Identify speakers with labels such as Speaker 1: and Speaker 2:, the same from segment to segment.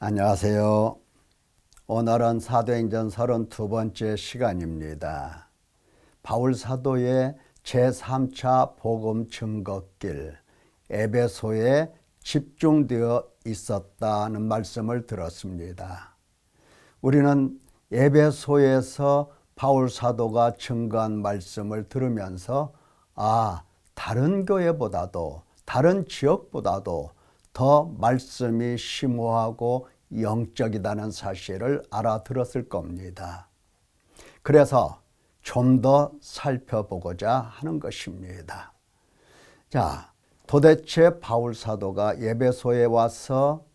Speaker 1: 안녕하세요. 오늘은 사도행전 32번째 시간입니다. 바울 사도의 제3차 복음 증거길 에베소에 집중되어 있었다는 말씀을 들었습니다. 우리는 에베소에서 바울 사도가 증거한 말씀을 들으면서 다른 교회보다도 다른 지역보다도 더 말씀이 심오하고 영적이라는 사실을 알아들었을 겁니다. 그래서 좀 더 살펴보고자 하는 것입니다. 자, 도대체 바울 사도가 에베소에 와서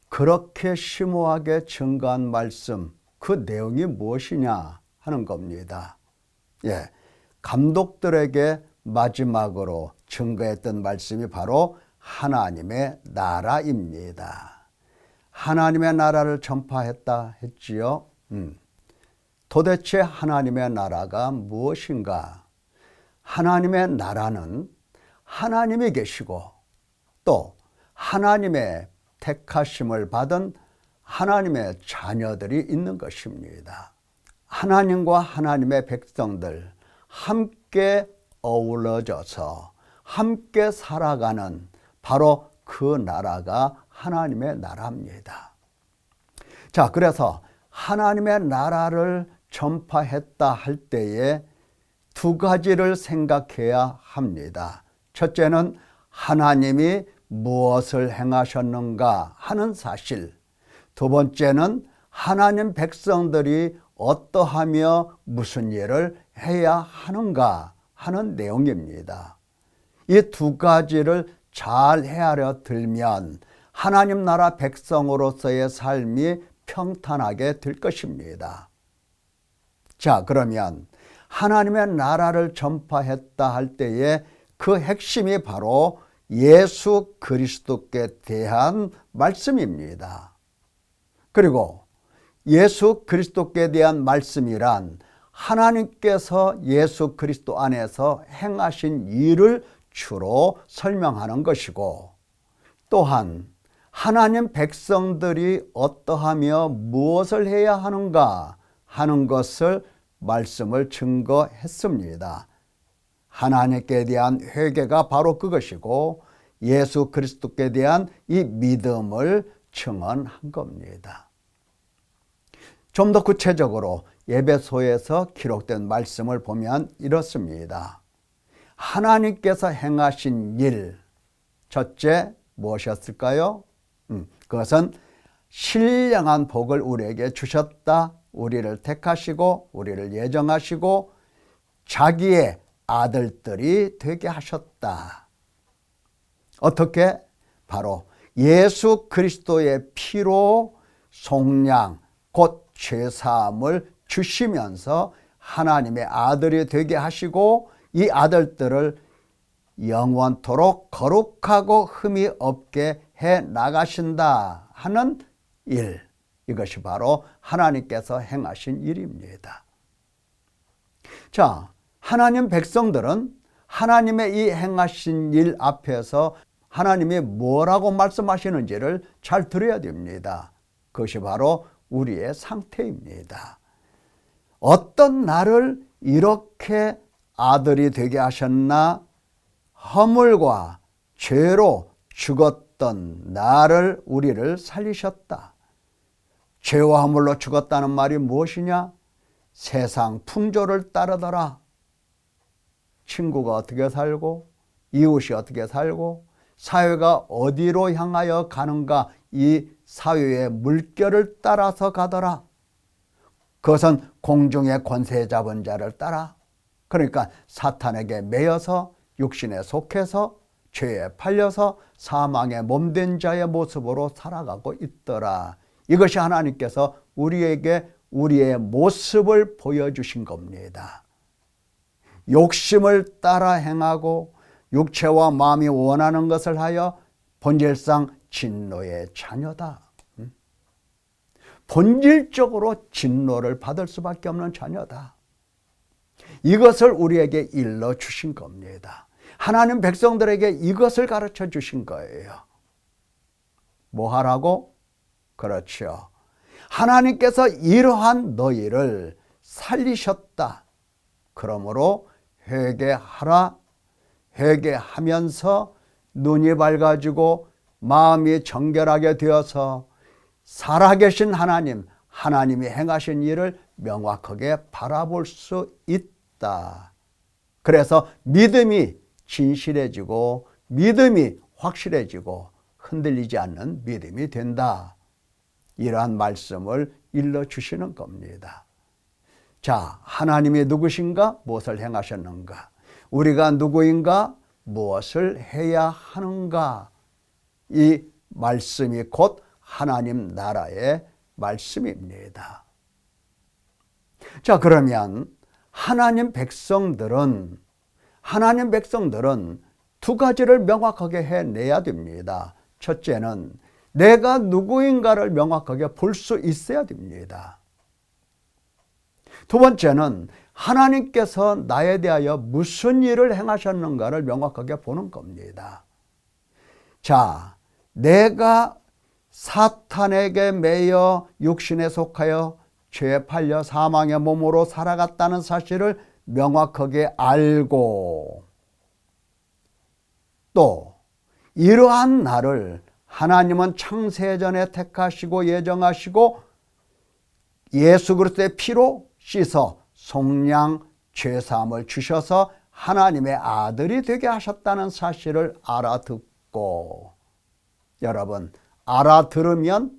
Speaker 1: 그렇게 심오하게 증거한 말씀, 그 내용이 무엇이냐 하는 겁니다. 감독들에게 마지막으로 증거했던 말씀이 바로 하나님의 나라입니다. 하나님의 나라를 전파했다 했지요. 도대체 하나님의 나라가 무엇인가? 하나님의 나라는 하나님이 계시고 또 하나님의 택하심을 받은 하나님의 자녀들이 있는 것입니다. 하나님과 하나님의 백성들 함께 어우러져서 함께 살아가는 바로 그 나라가 하나님의 나라입니다. 자, 그래서 하나님의 나라를 전파했다 할 때에 두 가지를 생각해야 합니다. 첫째는 하나님이 무엇을 행하셨는가 하는 사실. 두 번째는 하나님 백성들이 어떠하며 무슨 일을 해야 하는가 하는 내용입니다. 이 두 가지를 잘 헤아려 들면 하나님 나라 백성으로서의 삶이 평탄하게 될 것입니다. 자, 그러면 하나님의 나라를 전파했다 할 때에 그 핵심이 바로 예수 그리스도께 대한 말씀입니다. 그리고 예수 그리스도께 대한 말씀이란 하나님께서 예수 그리스도 안에서 행하신 일을 주로 설명하는 것이고, 또한 하나님 백성들이 어떠하며 무엇을 해야 하는가 하는 것을 말씀을 증거했습니다. 하나님께 대한 회개가 바로 그것이고 예수 그리스도께 대한 이 믿음을 증언한 겁니다. 좀 더 구체적으로 에베소에서 기록된 말씀을 보면 이렇습니다. 하나님께서 행하신 일, 첫째 무엇이었을까요? 그것은 신령한 복을 우리에게 주셨다. 우리를 택하시고 우리를 예정하시고 자기의 아들들이 되게 하셨다. 어떻게? 바로 예수 그리스도의 피로 속량, 곧 죄사함을 주시면서 하나님의 아들이 되게 하시고 이 아들들을 영원토록 거룩하고 흠이 없게 해 나가신다 하는 일, 이것이 바로 하나님께서 행하신 일입니다. 자, 하나님 백성들은 하나님의 이 행하신 일 앞에서 하나님이 뭐라고 말씀하시는지를 잘 들어야 됩니다. 그것이 바로 우리의 상태입니다. 어떤 나를 이렇게 아들이 되게 하셨나? 허물과 죄로 죽었던 나를, 우리를 살리셨다. 죄와 허물로 죽었다는 말이 무엇이냐? 세상 풍조를 따르더라. 친구가 어떻게 살고 이웃이 어떻게 살고 사회가 어디로 향하여 가는가, 이 사회의 물결을 따라서 가더라. 그것은 공중의 권세 잡은 자를 따라, 그러니까 사탄에게 매여서 육신에 속해서 죄에 팔려서 사망에 몸된 자의 모습으로 살아가고 있더라. 이것이 하나님께서 우리에게 우리의 모습을 보여주신 겁니다. 욕심을 따라 행하고 육체와 마음이 원하는 것을 하여 본질상 진노의 자녀다. 본질적으로 진노를 받을 수밖에 없는 자녀다. 이것을 우리에게 일러주신 겁니다. 하나님 백성들에게 이것을 가르쳐 주신 거예요. 뭐 하라고? 그렇죠. 하나님께서 이러한 너희를 살리셨다. 그러므로 회개하라. 회개하면서 눈이 밝아지고 마음이 정결하게 되어서 살아계신 하나님, 하나님이 행하신 일을 명확하게 바라볼 수 있다. 그래서 믿음이 진실해지고 믿음이 확실해지고 흔들리지 않는 믿음이 된다. 이러한 말씀을 일러주시는 겁니다. 자, 하나님이 누구신가? 무엇을 행하셨는가? 우리가 누구인가? 무엇을 해야 하는가? 이 말씀이 곧 하나님 나라의 말씀입니다. 자, 그러면 하나님 백성들은 두 가지를 명확하게 해내야 됩니다. 첫째는 내가 누구인가를 명확하게 볼 수 있어야 됩니다. 두 번째는 하나님께서 나에 대하여 무슨 일을 행하셨는가를 명확하게 보는 겁니다. 자, 내가 사탄에게 매여 육신에 속하여 죄에 팔려 사망의 몸으로 살아갔다는 사실을 명확하게 알고 또 이러한 나를 하나님은 창세전에 택하시고 예정하시고 예수 그리스도의 피로 씻어 속량 죄사함을 주셔서 하나님의 아들이 되게 하셨다는 사실을 알아듣고, 여러분 알아들으면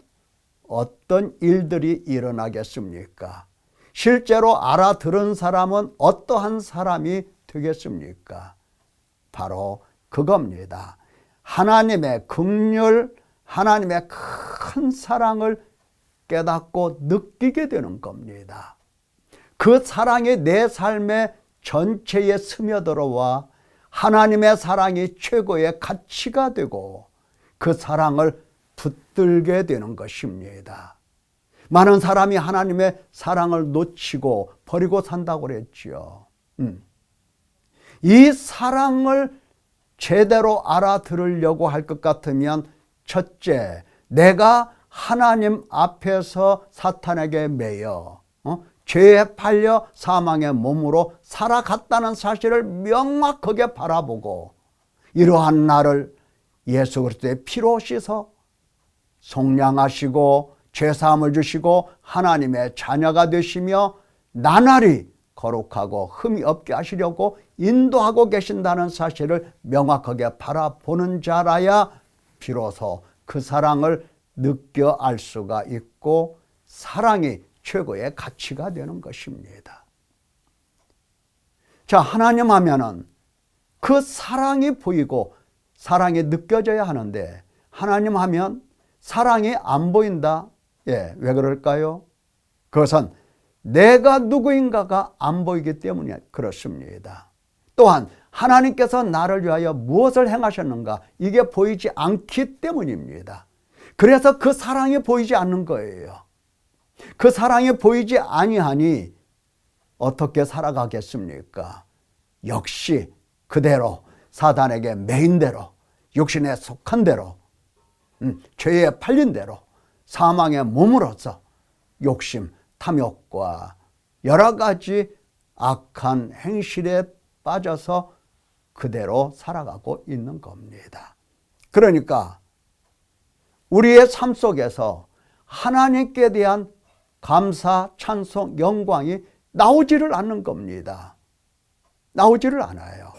Speaker 1: 어떤 일들이 일어나겠습니까? 실제로 알아들은 사람은 어떠한 사람이 되겠습니까? 바로 그겁니다. 하나님의 긍휼, 하나님의 큰 사랑을 깨닫고 느끼게 되는 겁니다. 그 사랑이 내 삶의 전체에 스며들어와 하나님의 사랑이 최고의 가치가 되고 그 사랑을 붙들게 되는 것입니다. 많은 사람이 하나님의 사랑을 놓치고 버리고 산다고 그랬지요. 이 사랑을 제대로 알아들으려고 할 것 같으면 첫째, 내가 하나님 앞에서 사탄에게 매여 죄에 팔려 사망의 몸으로 살아갔다는 사실을 명확하게 바라보고 이러한 나를 예수 그리스도의 피로 씻어 속량하시고 죄사함을 주시고 하나님의 자녀가 되시며 나날이 거룩하고 흠이 없게 하시려고 인도하고 계신다는 사실을 명확하게 바라보는 자라야 비로소 그 사랑을 느껴 알 수가 있고 사랑이 최고의 가치가 되는 것입니다. 자, 하나님 하면은 그 사랑이 보이고 사랑이 느껴져야 하는데 하나님 하면 사랑이 안 보인다. 왜 그럴까요? 그것은 내가 누구인가가 안 보이기 때문에 그렇습니다. 또한 하나님께서 나를 위하여 무엇을 행하셨는가 이게 보이지 않기 때문입니다. 그래서 그 사랑이 보이지 않는 거예요. 그 사랑이 보이지 아니하니 어떻게 살아가겠습니까? 역시 그대로 사단에게 매인 대로 육신에 속한 대로 죄에 팔린 대로 사망의 몸으로서 욕심, 탐욕과 여러 가지 악한 행실에 빠져서 그대로 살아가고 있는 겁니다. 그러니까 우리의 삶 속에서 하나님께 대한 감사, 찬송, 영광이 나오지를 않는 겁니다. 나오지를 않아요.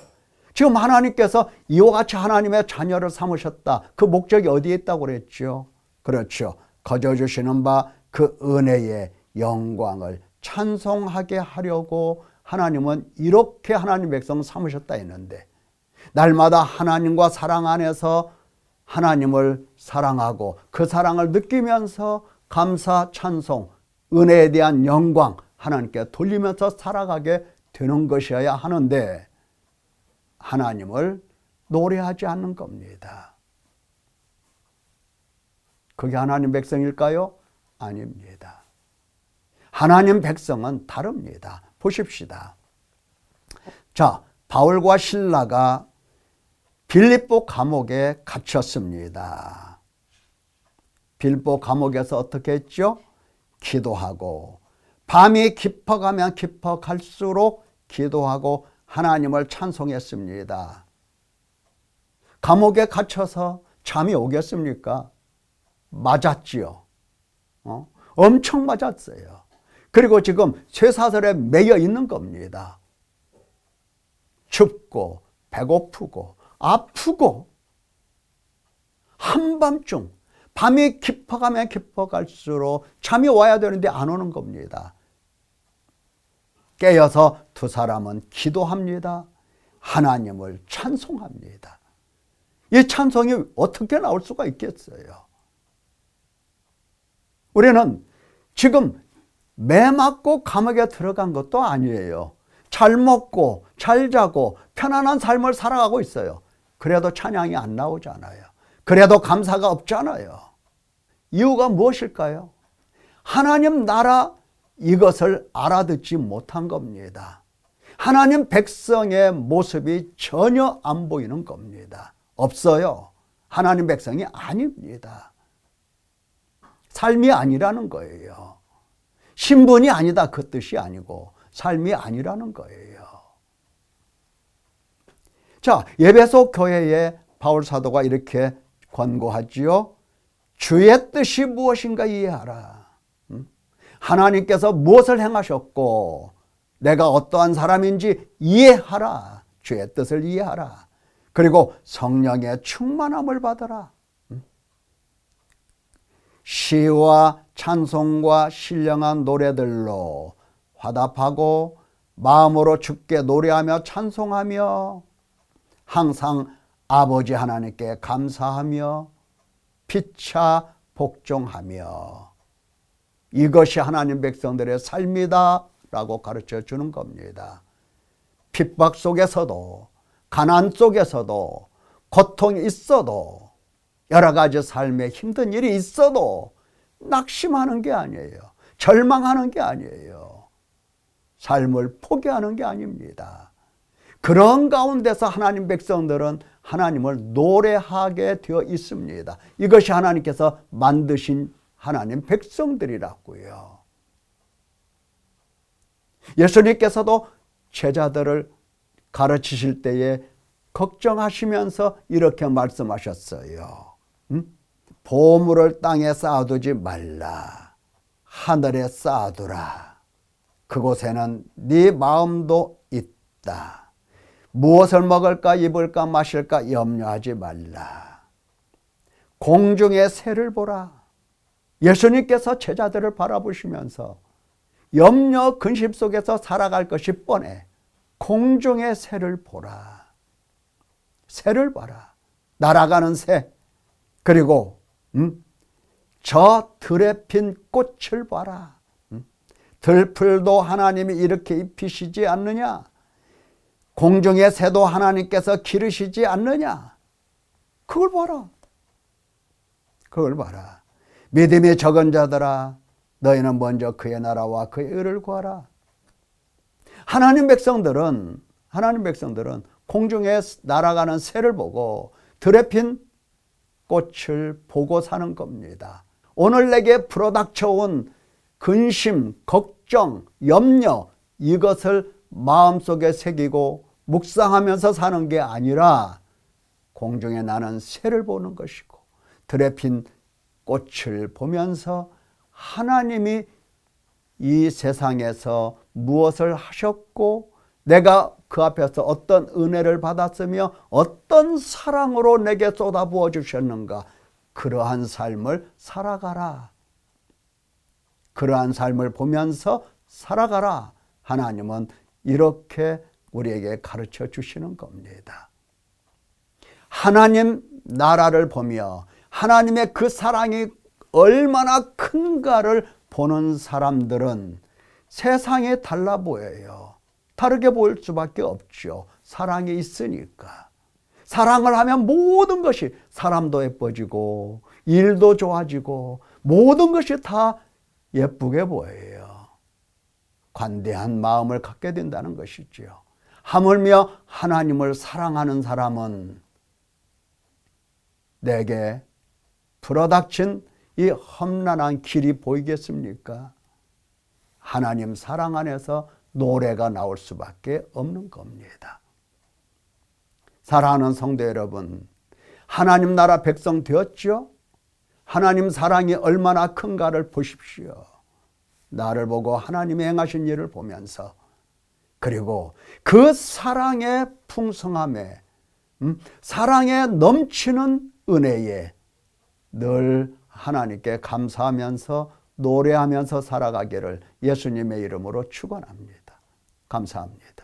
Speaker 1: 지금 하나님께서 이와 같이 하나님의 자녀를 삼으셨다. 그 목적이 어디에 있다고 그랬죠? 그렇죠. 거저 주시는 바 그 은혜의 영광을 찬송하게 하려고 하나님은 이렇게 하나님 백성 삼으셨다 했는데 날마다 하나님과 사랑 안에서 하나님을 사랑하고 그 사랑을 느끼면서 감사, 찬송, 은혜에 대한 영광 하나님께 돌리면서 살아가게 되는 것이어야 하는데 하나님을 노래하지 않는 겁니다. 그게 하나님 백성일까요? 아닙니다. 하나님 백성은 다릅니다. 보십시다. 자, 바울과 실라가 빌립보 감옥에 갇혔습니다. 빌보 감옥에서 어떻게 했죠? 기도하고 밤이 깊어가면 깊어갈수록 기도하고 하나님을 찬송했습니다. 감옥에 갇혀서 잠이 오겠습니까? 맞았지요. 엄청 맞았어요. 그리고 지금 쇠사슬에 매여 있는 겁니다. 춥고 배고프고 아프고 한밤중 밤이 깊어가면 깊어갈수록 잠이 와야 되는데 안 오는 겁니다. 깨어서 두 사람은 기도합니다. 하나님을 찬송합니다. 이 찬송이 어떻게 나올 수가 있겠어요? 우리는 지금 매 맞고 감옥에 들어간 것도 아니에요. 잘 먹고 잘 자고 편안한 삶을 살아가고 있어요. 그래도 찬양이 안 나오잖아요. 그래도 감사가 없잖아요. 이유가 무엇일까요? 하나님 나라 이것을 알아듣지 못한 겁니다. 하나님 백성의 모습이 전혀 안 보이는 겁니다. 없어요. 하나님 백성이 아닙니다. 삶이 아니라는 거예요. 신분이 아니다 그 뜻이 아니고 삶이 아니라는 거예요. 자, 에베소 교회에 바울 사도가 이렇게 권고하지요. 주의 뜻이 무엇인가 이해하라. 하나님께서 무엇을 행하셨고 내가 어떠한 사람인지 이해하라. 주의 뜻을 이해하라. 그리고 성령의 충만함을 받아라. 시와 찬송과 신령한 노래들로 화답하고 마음으로 주께 노래하며 찬송하며 항상 아버지 하나님께 감사하며 피차 복종하며 이것이 하나님 백성들의 삶이다 라고 가르쳐 주는 겁니다. 핍박 속에서도 가난 속에서도 고통이 있어도 여러 가지 삶에 힘든 일이 있어도 낙심하는 게 아니에요. 절망하는 게 아니에요. 삶을 포기하는 게 아닙니다. 그런 가운데서 하나님 백성들은 하나님을 노래하게 되어 있습니다. 이것이 하나님께서 만드신 하나님 백성들이라고요. 예수님께서도 제자들을 가르치실 때에 걱정하시면서 이렇게 말씀하셨어요. 보물을 땅에 쌓아두지 말라. 하늘에 쌓아두라. 그곳에는 네 마음도 있다. 무엇을 먹을까 입을까 마실까 염려하지 말라. 공중의 새를 보라. 예수님께서 제자들을 바라보시면서 염려 근심 속에서 살아갈 것이 뻔해. 공중의 새를 보라. 새를 봐라. 날아가는 새. 그리고 저 들에 핀 꽃을 봐라. 들풀도 하나님이 이렇게 입히시지 않느냐? 공중의 새도 하나님께서 기르시지 않느냐? 그걸 봐라. 그걸 봐라. 믿음이 적은 자들아, 너희는 먼저 그의 나라와 그의 의를 구하라. 하나님 백성들은 공중에 날아가는 새를 보고 들에 핀 꽃을 보고 사는 겁니다. 오늘 내게 불어닥쳐온 근심, 걱정, 염려 이것을 마음속에 새기고 묵상하면서 사는 게 아니라 공중에 나는 새를 보는 것이고 들에 핀 꽃을 보면서 하나님이 이 세상에서 무엇을 하셨고 내가 그 앞에서 어떤 은혜를 받았으며 어떤 사랑으로 내게 쏟아부어 주셨는가, 그러한 삶을 살아가라. 그러한 삶을 보면서 살아가라. 하나님은 이렇게 우리에게 가르쳐 주시는 겁니다. 하나님 나라를 보며 하나님의 그 사랑이 얼마나 큰가를 보는 사람들은 세상에 달라 보여요. 다르게 보일 수밖에 없죠. 사랑이 있으니까. 사랑을 하면 모든 것이, 사람도 예뻐지고 일도 좋아지고 모든 것이 다 예쁘게 보여요. 관대한 마음을 갖게 된다는 것이죠. 하물며 하나님을 사랑하는 사람은 내게 불어닥친 이 험난한 길이 보이겠습니까? 하나님 사랑 안에서 노래가 나올 수밖에 없는 겁니다. 사랑하는 성도 여러분, 하나님 나라 백성 되었죠? 하나님 사랑이 얼마나 큰가를 보십시오. 나를 보고 하나님의 행하신 일을 보면서, 그리고 그 사랑의 풍성함에, 사랑에 넘치는 은혜에 늘 하나님께 감사하면서 노래하면서 살아가기를 예수님의 이름으로 축원합니다. 감사합니다.